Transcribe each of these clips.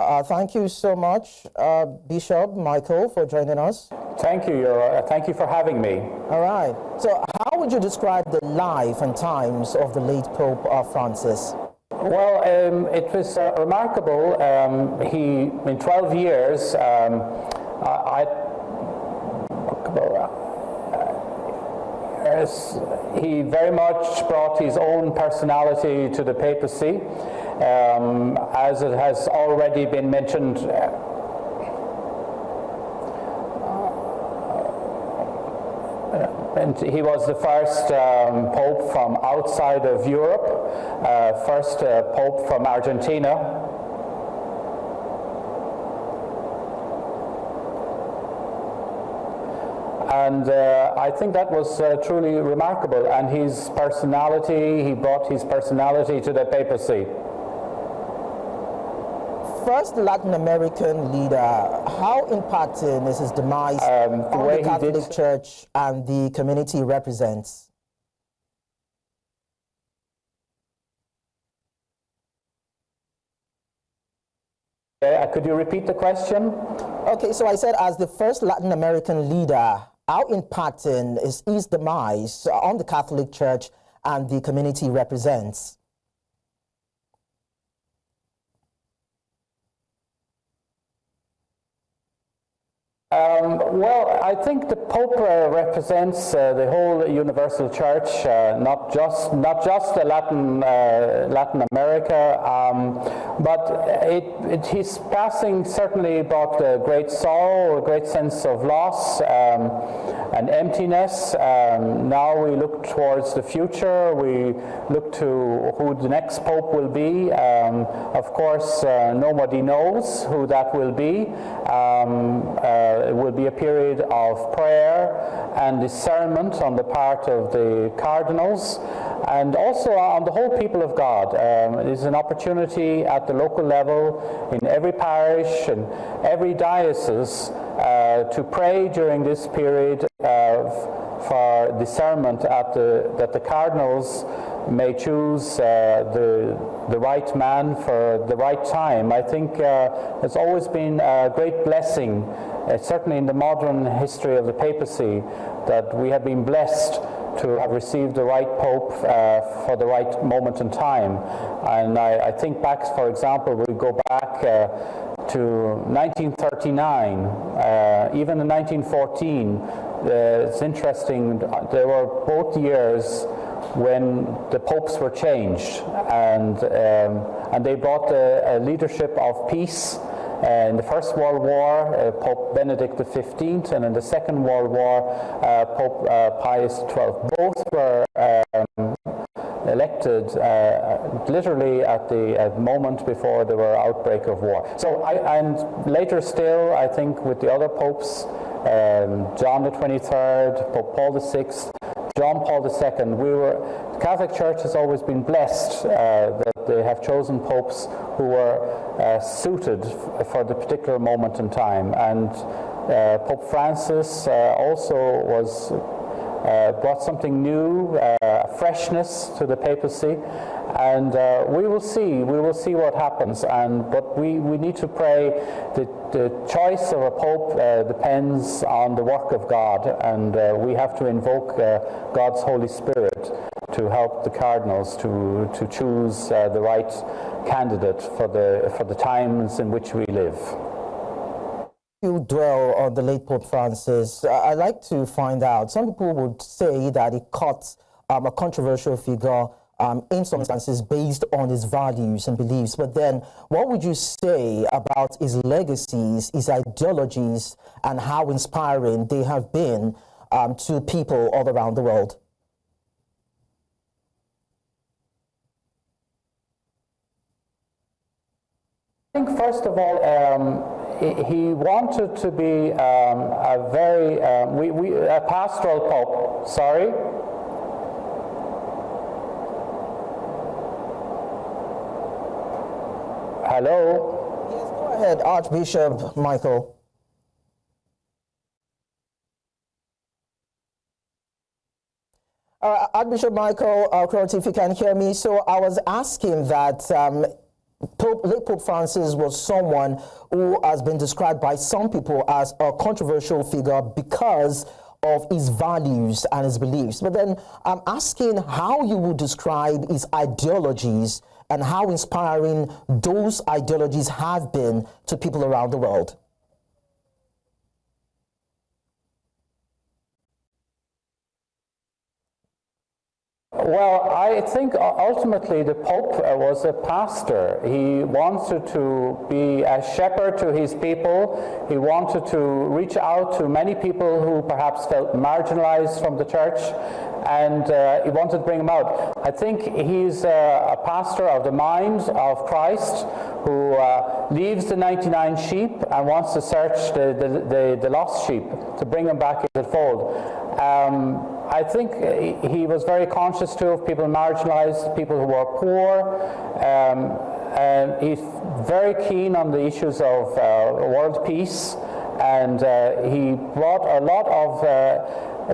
Thank you so much, Bishop Michael, for joining us. Thank you, thank you for having me. All right. So how would you describe the life and times of the late Pope Francis? Well, it was remarkable. In 12 years, he very much brought his own personality to the papacy. As it has already been mentioned, and he was the first Pope from outside of Europe, first Pope from Argentina. And I think that was truly remarkable. And his personality, he brought his personality to the papacy. First Latin American leader, how impacting is his demise on the Catholic Church and the community he represents? Could you repeat the question? Okay, so I said as the first Latin American leader, how impacting is his demise on the Catholic Church and the community he represents? Well, I think the Pope represents the whole universal church, not just the Latin America, but his passing certainly brought a great sorrow, a great sense of loss and emptiness. Now we look towards the future. We look to who the next Pope will be. Of course, nobody knows who that will be. It will be a period of prayer and discernment on the part of the cardinals and also on the whole people of God. It is an opportunity at the local level in every parish and every diocese to pray during this period for discernment that the cardinals may choose the right man for the right time. I think it's always been a great blessing, certainly in the modern history of the papacy, that we have been blessed to have received the right Pope for the right moment in time. And I think back, for example, we go back to 1939, even in 1914. It's interesting, there were both years when the popes were changed, and they brought a leadership of peace. In the First World War, Pope Benedict XV, and in the Second World War, Pope Pius XII. Both were elected literally at the moment before there were outbreak of war. So, and later still, I think with the other popes, John the 23rd, Pope Paul VI, John Paul II, the Catholic Church has always been blessed that they have chosen popes who were suited for the particular moment in time. And Pope Francis also was brought something new, freshness to the papacy, and we will see what happens. But we need to pray. The choice of a pope depends on the work of God, and we have to invoke God's Holy Spirit to help the cardinals to choose the right candidate for the times in which we live. You dwell on the late Pope Francis. I'd like to find out, some people would say that he caught a controversial figure in some instances based on his values and beliefs, but then what would you say about his legacies, his ideologies, and how inspiring they have been to people all around the world? I think first of all, he wanted to be a very a pastoral pope. Sorry. Hello. Yes, go ahead, Archbishop Michael. Archbishop Michael, if you can hear me. So I was asking that Late Pope Francis was someone who has been described by some people as a controversial figure because of his values and his beliefs. But then I'm asking how you would describe his ideologies and how inspiring those ideologies have been to people around the world. Well, I think ultimately the Pope was a pastor. He wanted to be a shepherd to his people. He wanted to reach out to many people who perhaps felt marginalized from the church, and he wanted to bring them out. I think he's a pastor of the mind of Christ who leaves the 99 sheep and wants to search the lost sheep to bring them back into the fold. I think he was very conscious too of people marginalized, people who were poor, and he's very keen on the issues of world peace, and he brought a lot of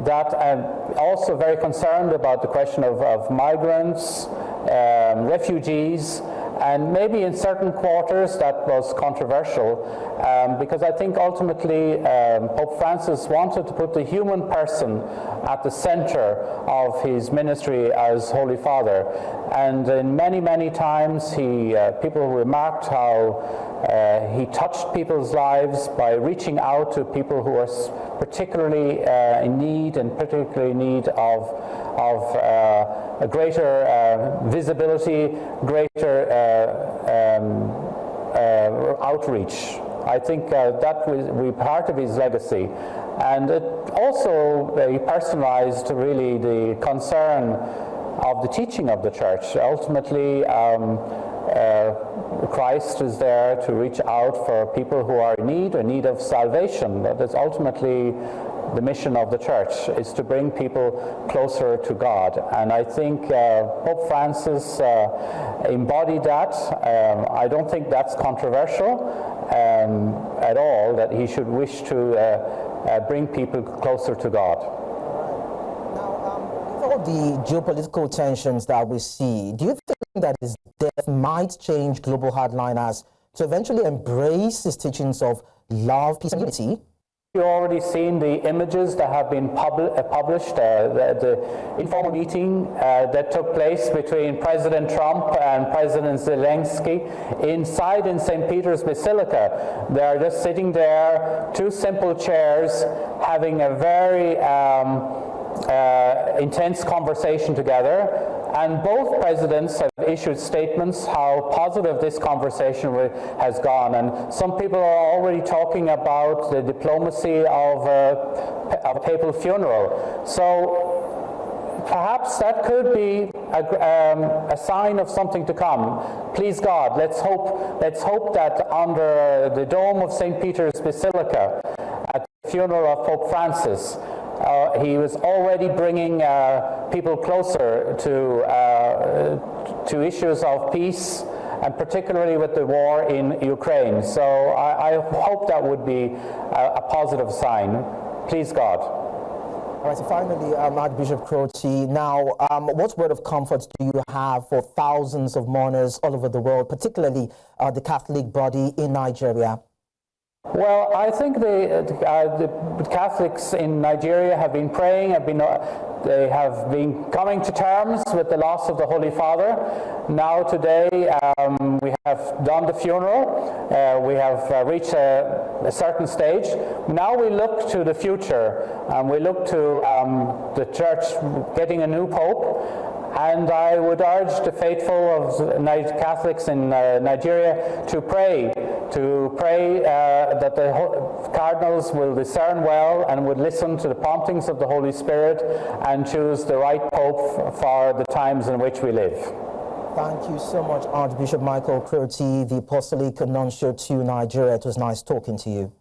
that, and also very concerned about the question of migrants, refugees, and maybe in certain quarters that was controversial, because I think ultimately Pope Francis wanted to put the human person at the center of his ministry as Holy Father. And in many, many times people remarked how he touched people's lives by reaching out to people who were particularly in need, and particularly in need of a greater visibility, greater outreach. I think that will be part of his legacy. And it also he personalized really the concern of the teaching of the church. Ultimately, Christ is there to reach out for people who are in need of salvation. That is ultimately the mission of the church, is to bring people closer to God. And I think Pope Francis embodied that. I don't think that's controversial at all, that he should wish to bring people closer to God. Now, with all the geopolitical tensions that we see, do you think that his death might change global hardliners to eventually embrace his teachings of love, peace, and unity? You've already seen the images that have been published, the informal meeting that took place between President Trump and President Zelensky inside in St. Peter's Basilica. They're just sitting there, two simple chairs, having a very intense conversation together. And both presidents have issued statements how positive this conversation has gone. And some people are already talking about the diplomacy of a papal funeral. So perhaps that could be a sign of something to come. Please God, let's hope that under the dome of St. Peter's Basilica, at the funeral of Pope Francis, he was already bringing people closer to issues of peace, and particularly with the war in Ukraine. So I hope that would be a positive sign. Please God. All right, so finally, Archbishop Croce, now, what word of comfort do you have for thousands of mourners all over the world, particularly the Catholic body in Nigeria? Well, I think the Catholics in Nigeria have been praying, they have been coming to terms with the loss of the Holy Father. Now today we have done the funeral, we have reached a certain stage. Now we look to the future, and we look to the Church getting a new Pope. And I would urge the faithful of Catholics in Nigeria to pray that the cardinals will discern well and would listen to the promptings of the Holy Spirit and choose the right Pope for the times in which we live. Thank you so much, Archbishop Michael Croce, the Apostolic Nuncio to Nigeria. It was nice talking to you.